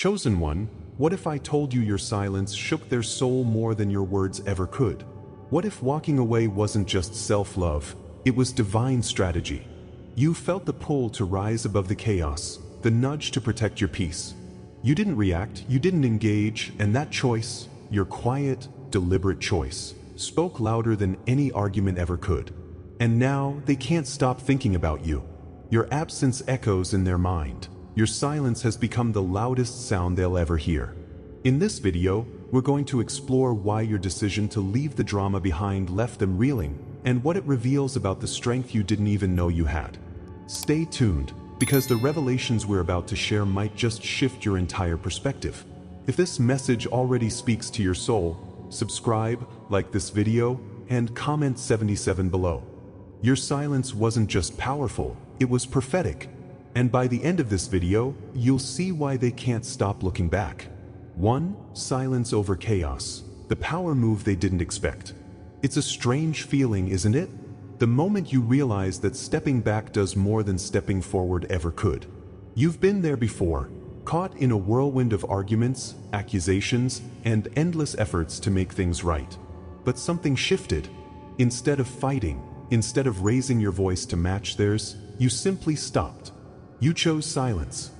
Chosen one, what if I told you your silence shook their soul more than your words ever could? What if walking away wasn't just self-love, it was divine strategy? You felt the pull to rise above the chaos, the nudge to protect your peace. You didn't react, you didn't engage, and that choice, your quiet, deliberate choice, spoke louder than any argument ever could. And now they can't stop thinking about you. Your absence echoes in their mind. Your silence has become the loudest sound they'll ever hear. In this video, we're going to explore why your decision to leave the drama behind left them reeling, and what it reveals about the strength you didn't even know you had. Stay tuned, because the revelations we're about to share might just shift your entire perspective. If this message already speaks to your soul, subscribe, like this video, and comment 77 below. Your silence wasn't just powerful, it was prophetic. And by the end of this video, you'll see why they can't stop looking back. 1. Silence over chaos. The power move they didn't expect. It's a strange feeling, isn't it? The moment you realize that stepping back does more than stepping forward ever could. You've been there before, caught in a whirlwind of arguments, accusations, and endless efforts to make things right. But something shifted. Instead of fighting, instead of raising your voice to match theirs, you simply stopped. You chose silence.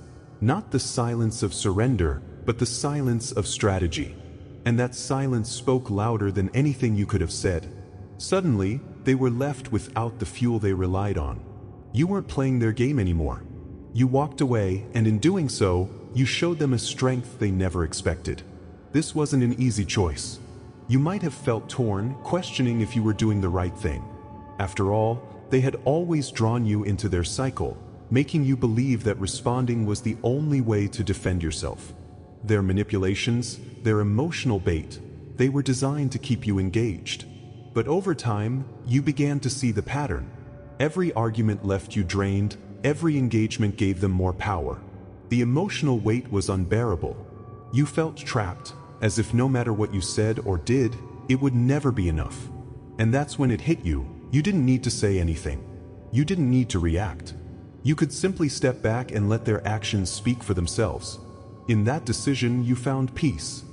Not the silence of surrender, but the silence of strategy. And that silence spoke louder than anything you could have said. Suddenly, they were left without the fuel they relied on. You weren't playing their game anymore. You walked away, and in doing so, you showed them a strength they never expected. This wasn't an easy choice. You might have felt torn, questioning if you were doing the right thing. After all, they had always drawn you into their cycle, making you believe that responding was the only way to defend yourself. Their manipulations, their emotional bait, they were designed to keep you engaged. But over time, you began to see the pattern. Every argument left you drained, every engagement gave them more power. The emotional weight was unbearable. You felt trapped, as if no matter what you said or did, it would never be enough. And that's when it hit you. You didn't need to say anything. You didn't need to react. You could simply step back and let their actions speak for themselves. In that decision, you found peace.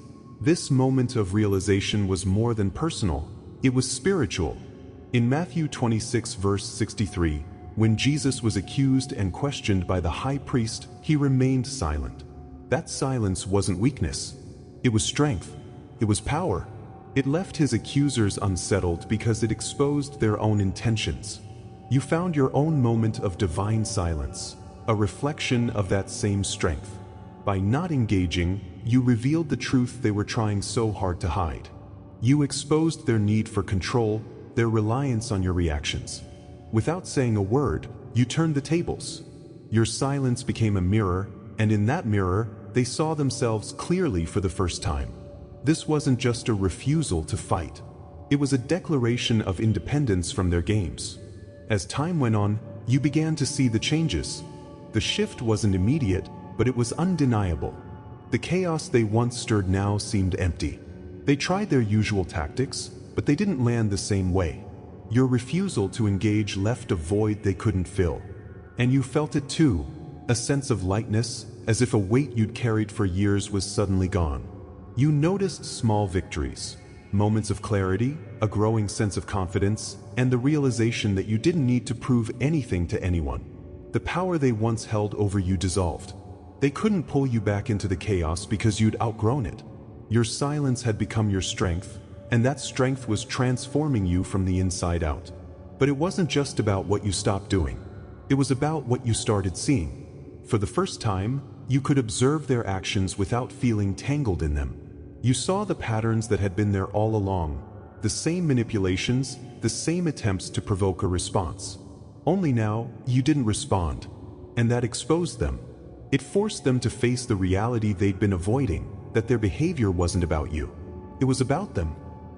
This moment of realization was more than personal, it was spiritual. In Matthew 26 verse 63, when Jesus was accused and questioned by the high priest, he remained silent. That silence wasn't weakness. It was strength. It was power. It left his accusers unsettled because it exposed their own intentions. You found your own moment of divine silence, a reflection of that same strength. By not engaging, you revealed the truth they were trying so hard to hide. You exposed their need for control, their reliance on your reactions. Without saying a word, you turned the tables. Your silence became a mirror, and in that mirror, they saw themselves clearly for the first time. This wasn't just a refusal to fight. It was a declaration of independence from their games. As time went on, you began to see the changes. The shift wasn't immediate, but it was undeniable. The chaos they once stirred now seemed empty. They tried their usual tactics, but they didn't land the same way. Your refusal to engage left a void they couldn't fill. And you felt it too, a sense of lightness, as if a weight you'd carried for years was suddenly gone. You noticed small victories, moments of clarity, a growing sense of confidence, and the realization that you didn't need to prove anything to anyone. The power they once held over you dissolved. They couldn't pull you back into the chaos because you'd outgrown it. Your silence had become your strength, and that strength was transforming you from the inside out. But it wasn't just about what you stopped doing. It was about what you started seeing. For the first time, you could observe their actions without feeling tangled in them. You saw the patterns that had been there all along, the same manipulations, the same attempts to provoke a response. Only now, you didn't respond, and that exposed them. It forced them to face the reality they'd been avoiding, that their behavior wasn't about you. It was about them.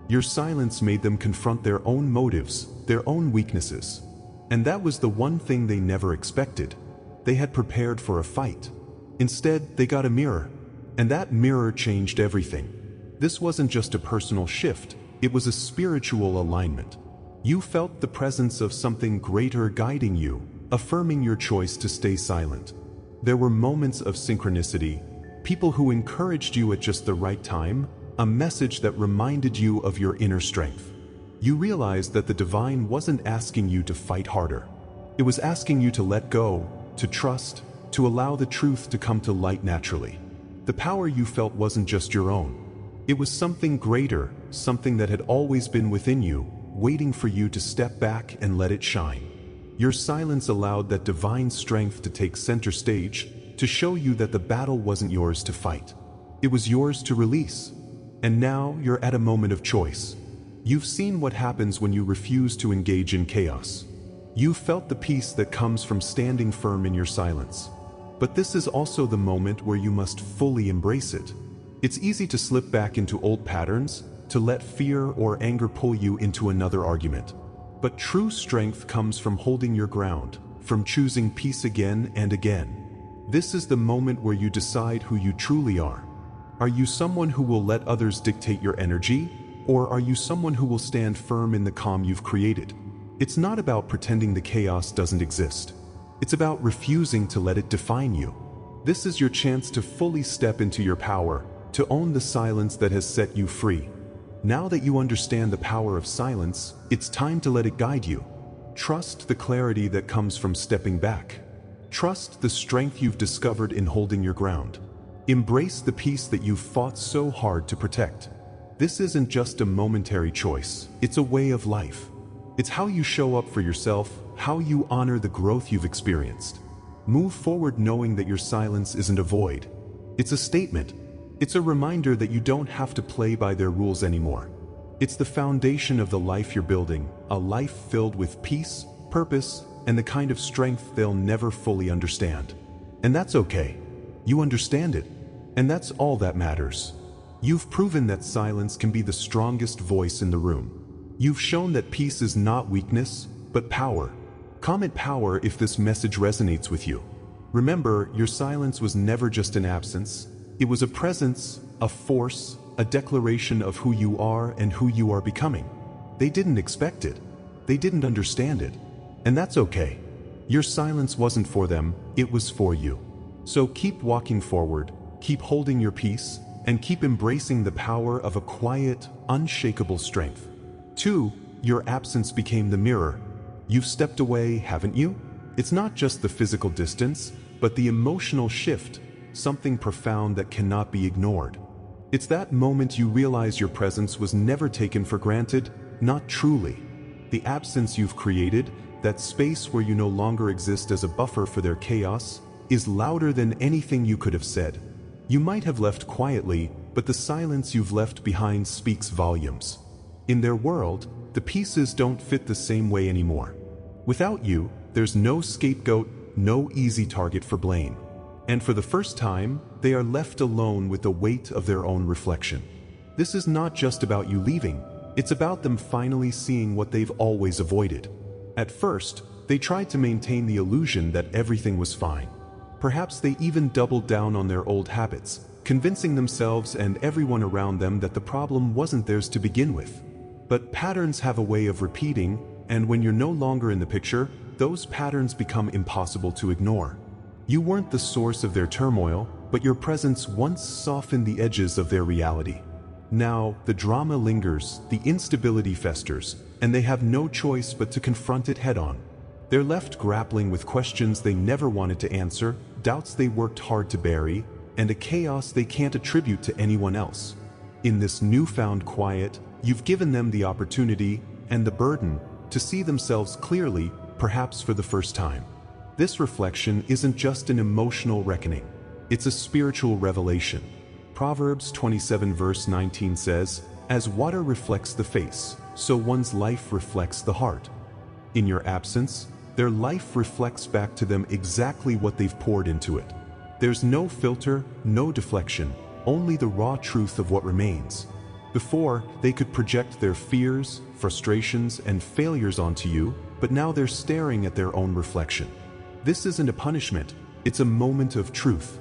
Your silence made them confront their own motives, their own weaknesses. And that was the one thing they never expected. They had prepared for a fight. Instead, they got a mirror. And that mirror changed everything. This wasn't just a personal shift, it was a spiritual alignment. You felt the presence of something greater guiding you, affirming your choice to stay silent. There were moments of synchronicity, people who encouraged you at just the right time, a message that reminded you of your inner strength. You realized that the divine wasn't asking you to fight harder. It was asking you to let go, to trust, to allow the truth to come to light naturally. The power you felt wasn't just your own. It was something greater, something that had always been within you, waiting for you to step back and let it shine. Your silence allowed that divine strength to take center stage, to show you that the battle wasn't yours to fight. It was yours to release. And now you're at a moment of choice. You've seen what happens when you refuse to engage in chaos. You've felt the peace that comes from standing firm in your silence. But this is also the moment where you must fully embrace it. It's easy to slip back into old patterns, to let fear or anger pull you into another argument. But true strength comes from holding your ground, from choosing peace again and again. This is the moment where you decide who you truly are. Are you someone who will let others dictate your energy, or are you someone who will stand firm in the calm you've created? It's not about pretending the chaos doesn't exist. It's about refusing to let it define you. This is your chance to fully step into your power, to own the silence that has set you free. Now that you understand the power of silence, it's time to let it guide you. Trust the clarity that comes from stepping back. Trust the strength you've discovered in holding your ground. Embrace the peace that you've fought so hard to protect. This isn't just a momentary choice, it's a way of life. It's how you show up for yourself, how you honor the growth you've experienced. Move forward knowing that your silence isn't a void. It's a statement. It's a reminder that you don't have to play by their rules anymore. It's the foundation of the life you're building, a life filled with peace, purpose, and the kind of strength they'll never fully understand. And that's okay. You understand it, and that's all that matters. You've proven that silence can be the strongest voice in the room. You've shown that peace is not weakness, but power. Comment power if this message resonates with you. Remember, your silence was never just an absence. It was a presence, a force, a declaration of who you are and who you are becoming. They didn't expect it. They didn't understand it. And that's okay. Your silence wasn't for them, it was for you. So keep walking forward, keep holding your peace, and keep embracing the power of a quiet, unshakable strength. 2. Your absence became the mirror. You've stepped away, haven't you? It's not just the physical distance, but the emotional shift, something profound that cannot be ignored. It's that moment you realize your presence was never taken for granted, not truly. The absence you've created, that space where you no longer exist as a buffer for their chaos, is louder than anything you could have said. You might have left quietly, but the silence you've left behind speaks volumes. In their world, the pieces don't fit the same way anymore. Without you, there's no scapegoat, no easy target for blame. And for the first time, they are left alone with the weight of their own reflection. This is not just about you leaving, it's about them finally seeing what they've always avoided. At first, they tried to maintain the illusion that everything was fine. Perhaps they even doubled down on their old habits, convincing themselves and everyone around them that the problem wasn't theirs to begin with. But patterns have a way of repeating, and when you're no longer in the picture, those patterns become impossible to ignore. You weren't the source of their turmoil, but your presence once softened the edges of their reality. Now, the drama lingers, the instability festers, and they have no choice but to confront it head-on. They're left grappling with questions they never wanted to answer, doubts they worked hard to bury, and a chaos they can't attribute to anyone else. In this newfound quiet, you've given them the opportunity and the burden to see themselves clearly, perhaps for the first time. This reflection isn't just an emotional reckoning, it's a spiritual revelation. Proverbs 27 verse 19 says, "As water reflects the face, so one's life reflects the heart." In your absence, their life reflects back to them exactly what they've poured into it. There's no filter, no deflection, only the raw truth of what remains. Before, they could project their fears, frustrations, and failures onto you, but now they're staring at their own reflection. This isn't a punishment, it's a moment of truth.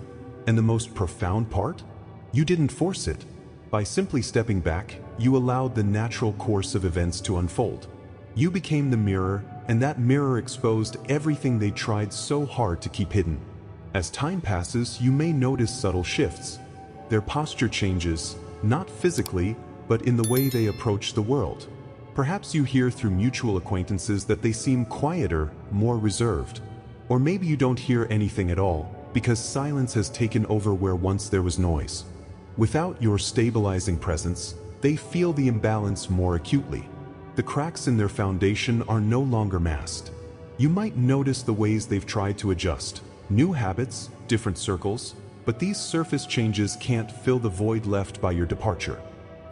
And the most profound part? You didn't force it. By simply stepping back, you allowed the natural course of events to unfold. You became the mirror, and that mirror exposed everything they tried so hard to keep hidden. As time passes, you may notice subtle shifts. Their posture changes, not physically, but in the way they approach the world. Perhaps you hear through mutual acquaintances that they seem quieter, more reserved. Or maybe you don't hear anything at all, because silence has taken over where once there was noise. Without your stabilizing presence, they feel the imbalance more acutely. The cracks in their foundation are no longer masked. You might notice the ways they've tried to adjust. New habits, different circles, but these surface changes can't fill the void left by your departure.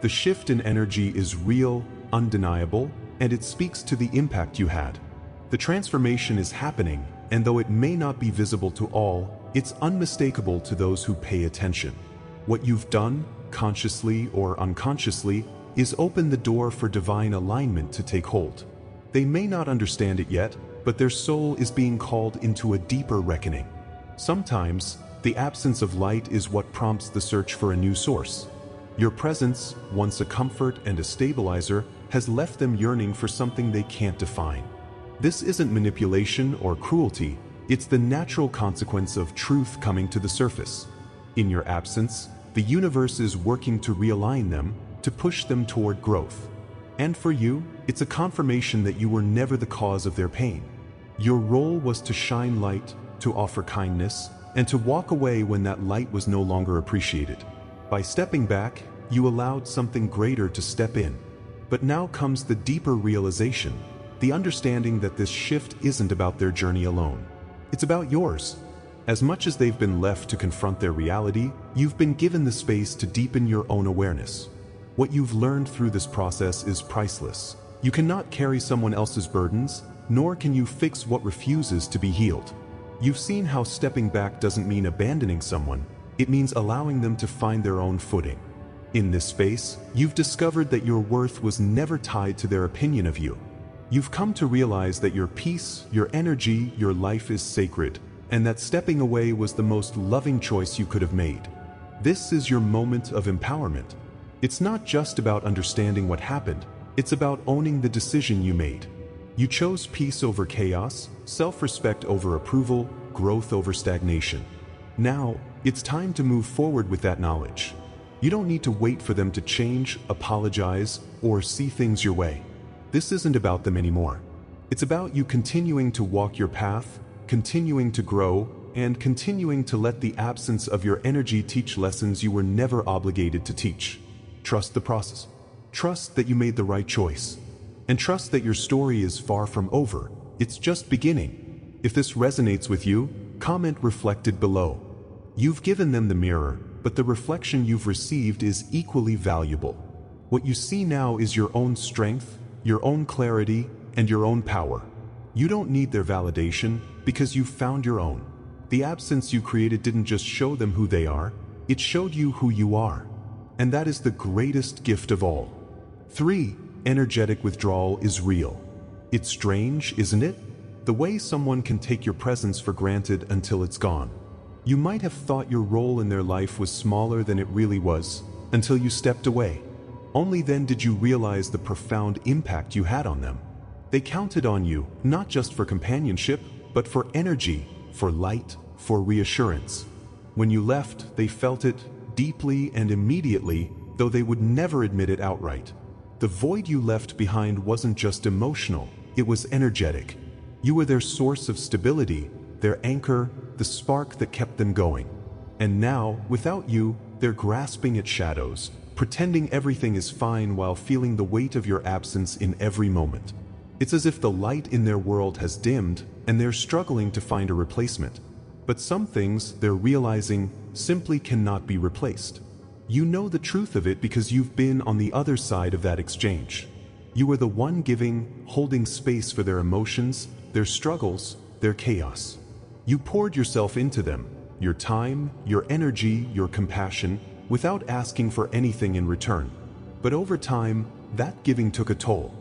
The shift in energy is real, undeniable, and it speaks to the impact you had. The transformation is happening, and though it may not be visible to all, it's unmistakable to those who pay attention. What you've done, consciously or unconsciously, is open the door for divine alignment to take hold. They may not understand it yet, but their soul is being called into a deeper reckoning. Sometimes, the absence of light is what prompts the search for a new source. Your presence, once a comfort and a stabilizer, has left them yearning for something they can't define. This isn't manipulation or cruelty, it's the natural consequence of truth coming to the surface. In your absence, the universe is working to realign them, to push them toward growth. And for you, it's a confirmation that you were never the cause of their pain. Your role was to shine light, to offer kindness, and to walk away when that light was no longer appreciated. By stepping back, you allowed something greater to step in. But now comes the deeper realization, the understanding that this shift isn't about their journey alone. It's about yours. As much as they've been left to confront their reality, you've been given the space to deepen your own awareness. What you've learned through this process is priceless. You cannot carry someone else's burdens, nor can you fix what refuses to be healed. You've seen how stepping back doesn't mean abandoning someone, it means allowing them to find their own footing. In this space, you've discovered that your worth was never tied to their opinion of you. You've come to realize that your peace, your energy, your life is sacred, and that stepping away was the most loving choice you could have made. This is your moment of empowerment. It's not just about understanding what happened, it's about owning the decision you made. You chose peace over chaos, self-respect over approval, growth over stagnation. Now, it's time to move forward with that knowledge. You don't need to wait for them to change, apologize, or see things your way. This isn't about them anymore. It's about you continuing to walk your path, continuing to grow, and continuing to let the absence of your energy teach lessons you were never obligated to teach. Trust the process. Trust that you made the right choice. And trust that your story is far from over. It's just beginning. If this resonates with you, comment reflected below. You've given them the mirror, but the reflection you've received is equally valuable. What you see now is your own strength, your own clarity, and your own power. You don't need their validation because you've found your own. The absence you created didn't just show them who they are, it showed you who you are. And that is the greatest gift of all. 3. Energetic withdrawal is real. It's strange, isn't it? The way someone can take your presence for granted until it's gone. You might have thought your role in their life was smaller than it really was, until you stepped away. Only then did you realize the profound impact you had on them. They counted on you, not just for companionship, but for energy, for light, for reassurance. When you left, they felt it deeply and immediately, though they would never admit it outright. The void you left behind wasn't just emotional, it was energetic. You were their source of stability, their anchor, the spark that kept them going. And now, without you, they're grasping at shadows, pretending everything is fine while feeling the weight of your absence in every moment. It's as if the light in their world has dimmed, and they're struggling to find a replacement. But some things, they're realizing, simply cannot be replaced. You know the truth of it because you've been on the other side of that exchange. You were the one giving, holding space for their emotions, their struggles, their chaos. You poured yourself into them, your time, your energy, your compassion, without asking for anything in return. But over time, that giving took a toll.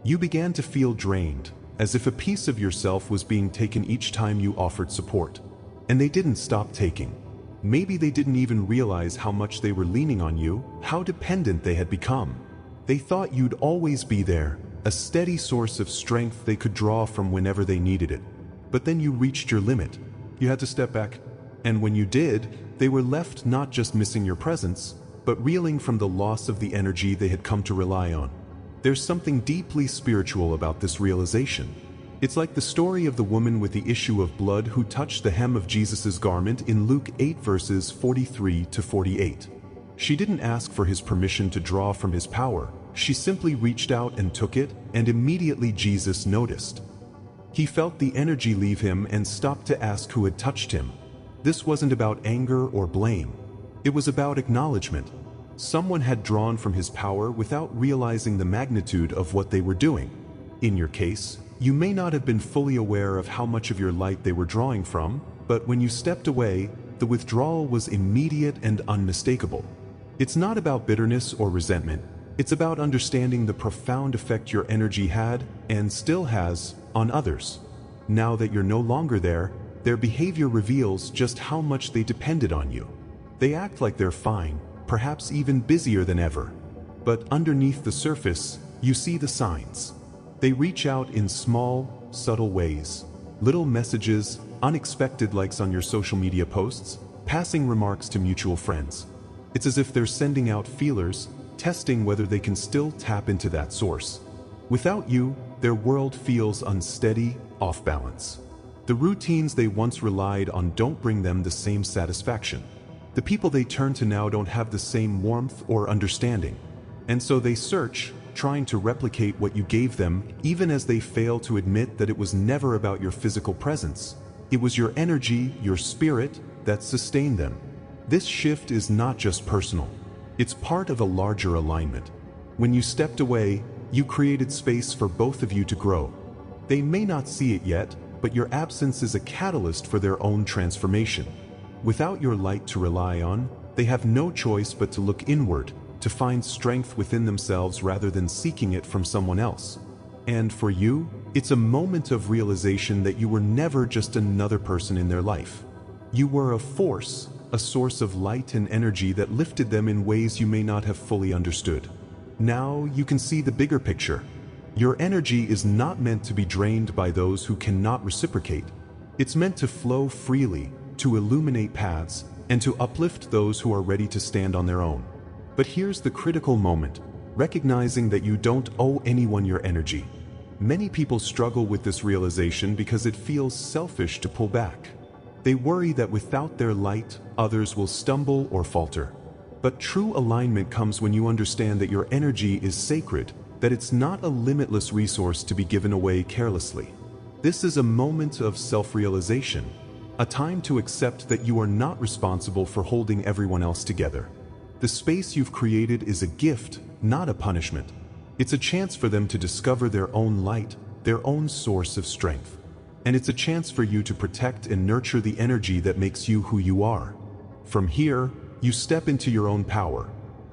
You began to feel drained, as if a piece of yourself was being taken each time you offered support. And they didn't stop taking. Maybe they didn't even realize how much they were leaning on you, how dependent they had become. They thought you'd always be there, a steady source of strength they could draw from whenever they needed it. But then you reached your limit. You had to step back. And when you did, they were left not just missing your presence, but reeling from the loss of the energy they had come to rely on. There's something deeply spiritual about this realization. It's like the story of the woman with the issue of blood who touched the hem of Jesus' garment in Luke 8 verses 43 to 48. She didn't ask for his permission to draw from his power. She simply reached out and took it, and immediately Jesus noticed. He felt the energy leave him and stopped to ask who had touched him. This wasn't about anger or blame. It was about acknowledgement. Someone had drawn from his power without realizing the magnitude of what they were doing. In your case, you may not have been fully aware of how much of your light they were drawing from, but when you stepped away, the withdrawal was immediate and unmistakable. It's not about bitterness or resentment. It's about understanding the profound effect your energy had, and still has, on others. Now that you're no longer there, their behavior reveals just how much they depended on you. They act like they're fine, perhaps even busier than ever. But underneath the surface, you see the signs. They reach out in small, subtle ways. Little messages, unexpected likes on your social media posts, passing remarks to mutual friends. It's as if they're sending out feelers, testing whether they can still tap into that source. Without you, their world feels unsteady, off balance. The routines they once relied on don't bring them the same satisfaction. The people they turn to now don't have the same warmth or understanding. And so they search, trying to replicate what you gave them, even as they fail to admit that it was never about your physical presence. It was your energy, your spirit, that sustained them. This shift is not just personal. It's part of a larger alignment. When you stepped away, you created space for both of you to grow. They may not see it yet, but your absence is a catalyst for their own transformation. Without your light to rely on, they have no choice but to look inward, to find strength within themselves rather than seeking it from someone else. And for you, it's a moment of realization that you were never just another person in their life. You were a force, a source of light and energy that lifted them in ways you may not have fully understood. Now you can see the bigger picture. Your energy is not meant to be drained by those who cannot reciprocate. It's meant to flow freely, to illuminate paths, and to uplift those who are ready to stand on their own. But here's the critical moment, recognizing that you don't owe anyone your energy. Many people struggle with this realization because it feels selfish to pull back. They worry that without their light, others will stumble or falter. But true alignment comes when you understand that your energy is sacred, that it's not a limitless resource to be given away carelessly. This is a moment of self-realization, a time to accept that you are not responsible for holding everyone else together. The space you've created is a gift, not a punishment. It's a chance for them to discover their own light, their own source of strength. And it's a chance for you to protect and nurture the energy that makes you who you are. From here, you step into your own power.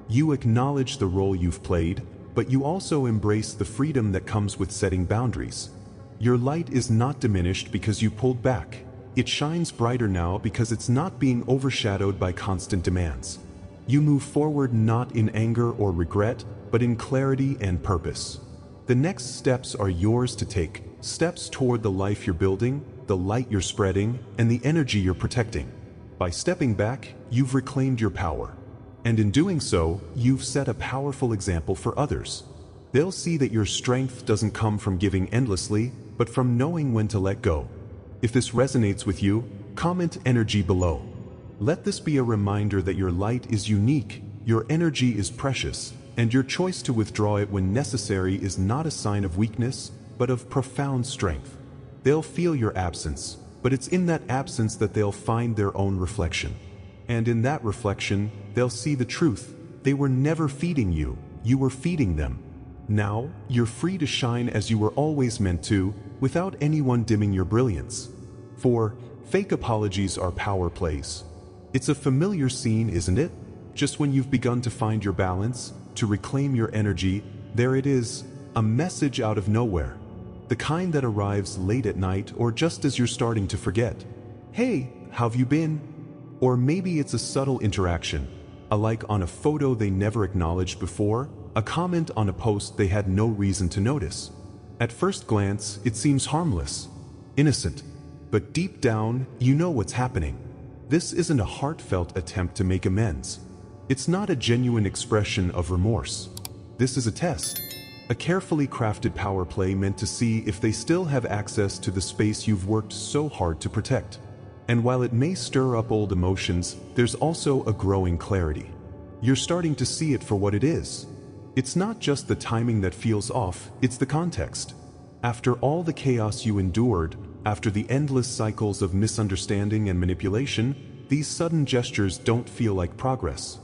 You acknowledge the role you've played, but you also embrace the freedom that comes with setting boundaries. Your light is not diminished because you pulled back. It shines brighter now because it's not being overshadowed by constant demands. You move forward not in anger or regret, but in clarity and purpose. The next steps are yours to take, steps toward the life you're building, the light you're spreading, and the energy you're protecting. By stepping back, you've reclaimed your power. And in doing so, you've set a powerful example for others. They'll see that your strength doesn't come from giving endlessly, but from knowing when to let go. If this resonates with you, comment energy below. Let this be a reminder that your light is unique, your energy is precious, and your choice to withdraw it when necessary is not a sign of weakness, but of profound strength. They'll feel your absence, but it's in that absence that they'll find their own reflection. And in that reflection, they'll see the truth. They were never feeding you, you were feeding them. Now, you're free to shine as you were always meant to, without anyone dimming your brilliance. For fake apologies are power plays. It's a familiar scene, isn't it? Just when you've begun to find your balance, to reclaim your energy, there it is, a message out of nowhere. The kind that arrives late at night or just as you're starting to forget. Hey, how've you been? Or maybe it's a subtle interaction, a like on a photo they never acknowledged before, a comment on a post they had no reason to notice. At first glance, it seems harmless, innocent, but deep down, you know what's happening. This isn't a heartfelt attempt to make amends. It's not a genuine expression of remorse. This is a test. A carefully crafted power play meant to see if they still have access to the space you've worked so hard to protect. And while it may stir up old emotions, there's also a growing clarity. You're starting to see it for what it is. It's not just the timing that feels off, it's the context. After all the chaos you endured, after the endless cycles of misunderstanding and manipulation, these sudden gestures don't feel like progress.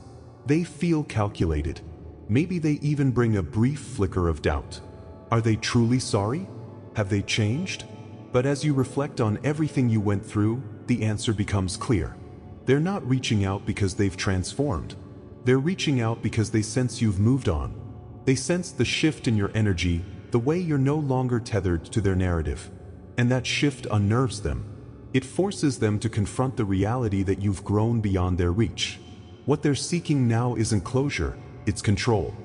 They feel calculated. Maybe they even bring a brief flicker of doubt. Are they truly sorry? Have they changed? But as you reflect on everything you went through, the answer becomes clear. They're not reaching out because they've transformed. They're reaching out because they sense you've moved on. They sense the shift in your energy, the way you're no longer tethered to their narrative. And that shift unnerves them. It forces them to confront the reality that you've grown beyond their reach. What they're seeking now isn't closure, it's control.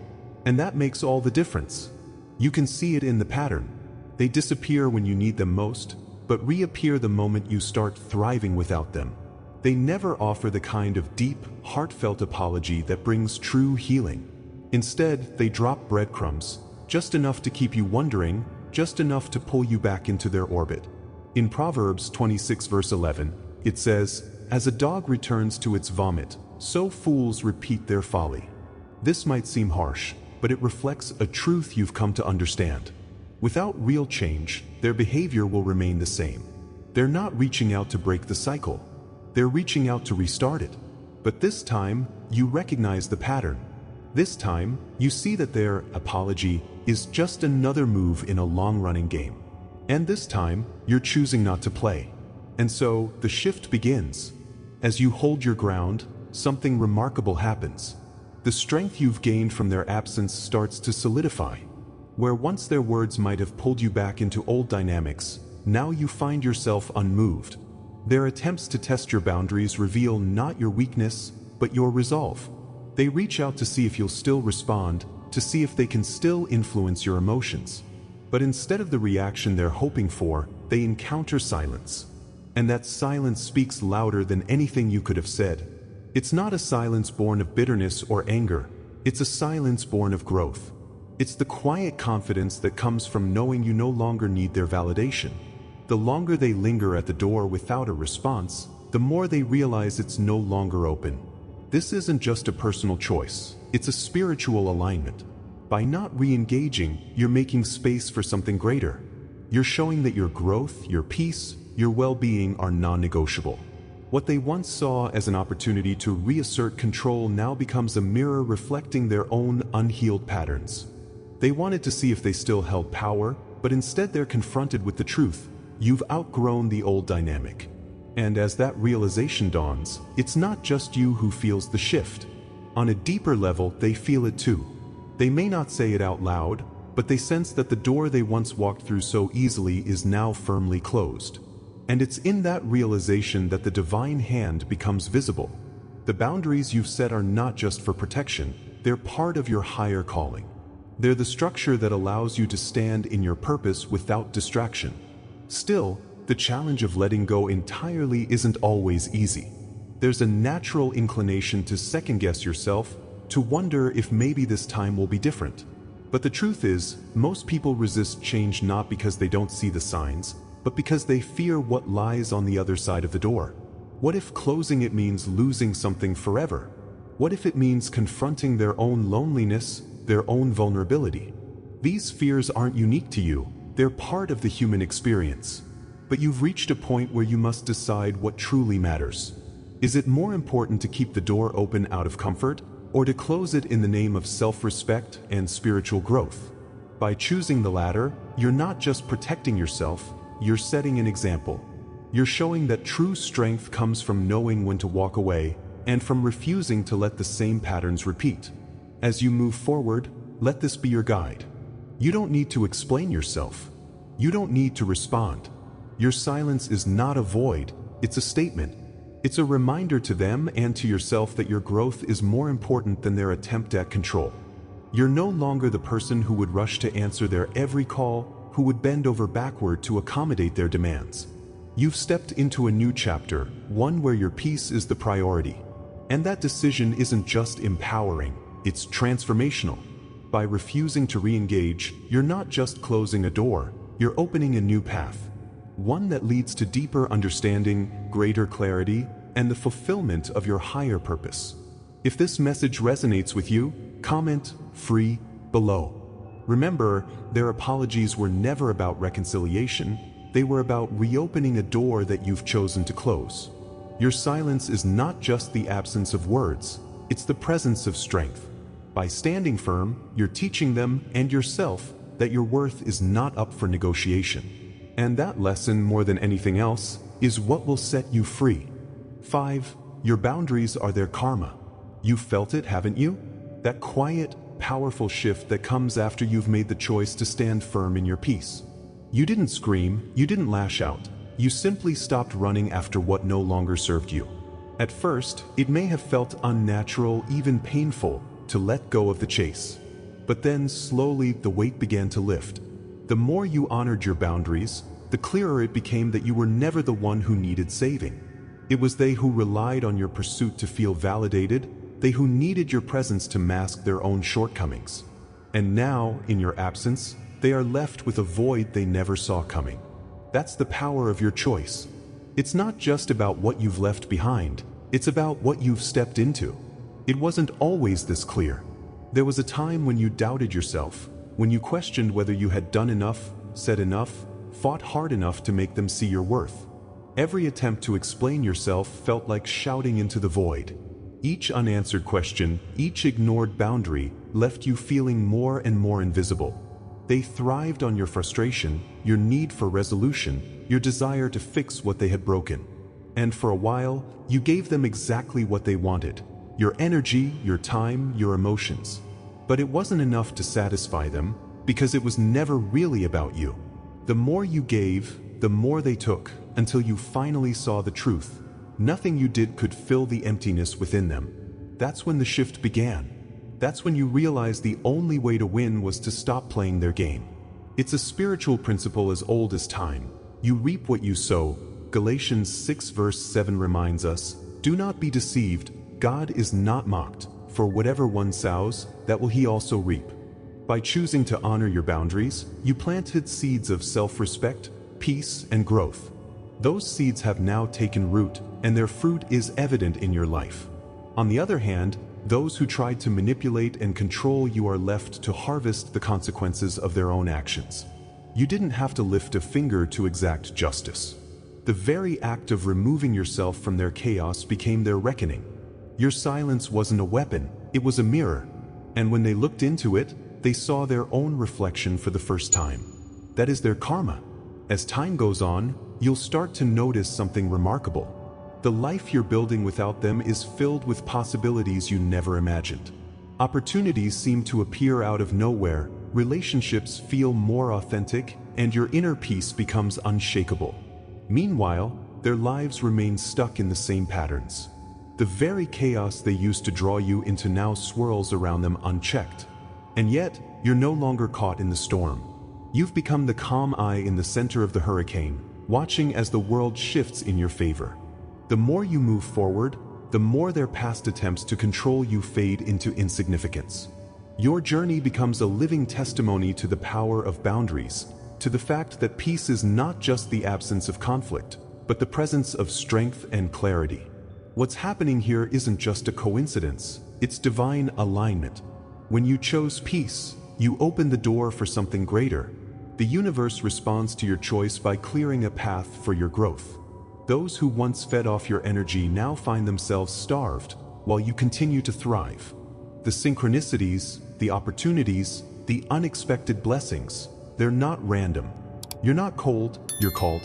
And that makes all the difference. You can see it in the pattern. They disappear when you need them most, but reappear the moment you start thriving without them. They never offer the kind of deep, heartfelt apology that brings true healing. Instead, they drop breadcrumbs, just enough to keep you wondering, just enough to pull you back into their orbit. In Proverbs 26 verse 11, it says, "As a dog returns to its vomit, so fools repeat their folly." This might seem harsh, but it reflects a truth you've come to understand. Without real change, their behavior will remain the same. They're not reaching out to break the cycle. They're reaching out to restart it. But this time, you recognize the pattern. This time, you see that their apology is just another move in a long-running game. And this time, you're choosing not to play. And so, the shift begins. As you hold your ground, something remarkable happens. The strength you've gained from their absence starts to solidify. Where once their words might have pulled you back into old dynamics, now you find yourself unmoved. Their attempts to test your boundaries reveal not your weakness, but your resolve. They reach out to see if you'll still respond, to see if they can still influence your emotions. But instead of the reaction they're hoping for, they encounter silence. And that silence speaks louder than anything you could have said. It's not a silence born of bitterness or anger, it's a silence born of growth. It's the quiet confidence that comes from knowing you no longer need their validation. The longer they linger at the door without a response, the more they realize it's no longer open. This isn't just a personal choice, it's a spiritual alignment. By not re-engaging, you're making space for something greater. You're showing that your growth, your peace, your well-being are non-negotiable. What they once saw as an opportunity to reassert control now becomes a mirror reflecting their own unhealed patterns. They wanted to see if they still held power, but instead they're confronted with the truth. You've outgrown the old dynamic. And as that realization dawns, it's not just you who feels the shift. On a deeper level, they feel it too. They may not say it out loud, but they sense that the door they once walked through so easily is now firmly closed. And it's in that realization that the divine hand becomes visible. The boundaries you've set are not just for protection, they're part of your higher calling. They're the structure that allows you to stand in your purpose without distraction. Still, the challenge of letting go entirely isn't always easy. There's a natural inclination to second-guess yourself, to wonder if maybe this time will be different. But the truth is, most people resist change not because they don't see the signs, but because they fear what lies on the other side of the door. What if closing it means losing something forever? What if it means confronting their own loneliness, their own vulnerability? These fears aren't unique to you, they're part of the human experience. But you've reached a point where you must decide what truly matters. Is it more important to keep the door open out of comfort, or to close it in the name of self-respect and spiritual growth? By choosing the latter, you're not just protecting yourself, you're setting an example. You're showing that true strength comes from knowing when to walk away, and from refusing to let the same patterns repeat. As you move forward, let this be your guide. You don't need to explain yourself. You don't need to respond. Your silence is not a void, it's a statement. It's a reminder to them and to yourself that your growth is more important than their attempt at control. You're no longer the person who would rush to answer their every call, who would bend over backward to accommodate their demands. You've stepped into a new chapter, one where your peace is the priority. And that decision isn't just empowering, it's transformational. By refusing to re-engage, you're not just closing a door, you're opening a new path. One that leads to deeper understanding, greater clarity, and the fulfillment of your higher purpose. If this message resonates with you, comment free below. Remember, their apologies were never about reconciliation, they were about reopening a door that you've chosen to close. Your silence is not just the absence of words, it's the presence of strength. By standing firm, you're teaching them and yourself that your worth is not up for negotiation. And that lesson, more than anything else, is what will set you free. 5. Your boundaries are their karma. You've felt it, haven't you? That quiet, powerful shift that comes after you've made the choice to stand firm in your peace. You didn't scream, you didn't lash out. You simply stopped running after what no longer served you. At first, it may have felt unnatural, even painful, to let go of the chase. But then, slowly, the weight began to lift. The more you honored your boundaries, the clearer it became that you were never the one who needed saving. It was they who relied on your pursuit to feel validated, they who needed your presence to mask their own shortcomings. And now, in your absence, they are left with a void they never saw coming. That's the power of your choice. It's not just about what you've left behind, it's about what you've stepped into. It wasn't always this clear. There was a time when you doubted yourself, when you questioned whether you had done enough, said enough, fought hard enough to make them see your worth. Every attempt to explain yourself felt like shouting into the void. Each unanswered question, each ignored boundary, left you feeling more and more invisible. They thrived on your frustration, your need for resolution, your desire to fix what they had broken. And for a while, you gave them exactly what they wanted: your energy, your time, your emotions. But it wasn't enough to satisfy them, because it was never really about you. The more you gave, the more they took, until you finally saw the truth. Nothing you did could fill the emptiness within them. That's when the shift began. That's when you realized the only way to win was to stop playing their game. It's a spiritual principle as old as time. You reap what you sow. Galatians 6 verse 7 reminds us, "Do not be deceived, God is not mocked, for whatever one sows, that will he also reap." By choosing to honor your boundaries, you planted seeds of self-respect, peace, and growth. Those seeds have now taken root, and their fruit is evident in your life. On the other hand, those who tried to manipulate and control you are left to harvest the consequences of their own actions. You didn't have to lift a finger to exact justice. The very act of removing yourself from their chaos became their reckoning. Your silence wasn't a weapon, it was a mirror. And when they looked into it, they saw their own reflection for the first time. That is their karma. As time goes on, you'll start to notice something remarkable. The life you're building without them is filled with possibilities you never imagined. Opportunities seem to appear out of nowhere, relationships feel more authentic, and your inner peace becomes unshakable. Meanwhile, their lives remain stuck in the same patterns. The very chaos they used to draw you into now swirls around them unchecked. And yet, you're no longer caught in the storm. You've become the calm eye in the center of the hurricane, watching as the world shifts in your favor. The more you move forward, the more their past attempts to control you fade into insignificance. Your journey becomes a living testimony to the power of boundaries, to the fact that peace is not just the absence of conflict, but the presence of strength and clarity. What's happening here isn't just a coincidence, it's divine alignment. When you chose peace, you opened the door for something greater. The universe responds to your choice by clearing a path for your growth. Those who once fed off your energy now find themselves starved, while you continue to thrive. The synchronicities, the opportunities, the unexpected blessings, they're not random. You're not cold, you're called.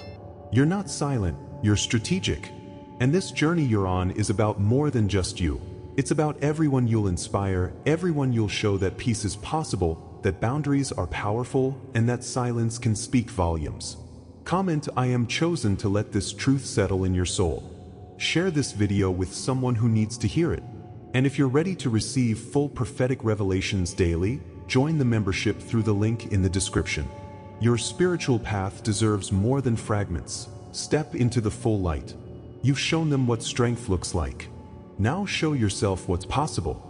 You're not silent, you're strategic. And this journey you're on is about more than just you. It's about everyone you'll inspire, everyone you'll show that peace is possible, that boundaries are powerful, and that silence can speak volumes. Comment, "I am chosen to let this truth settle in your soul." Share this video with someone who needs to hear it. And if you're ready to receive full prophetic revelations daily, join the membership through the link in the description. Your spiritual path deserves more than fragments. step into the full light. You've shown them what strength looks like. Now show yourself what's possible.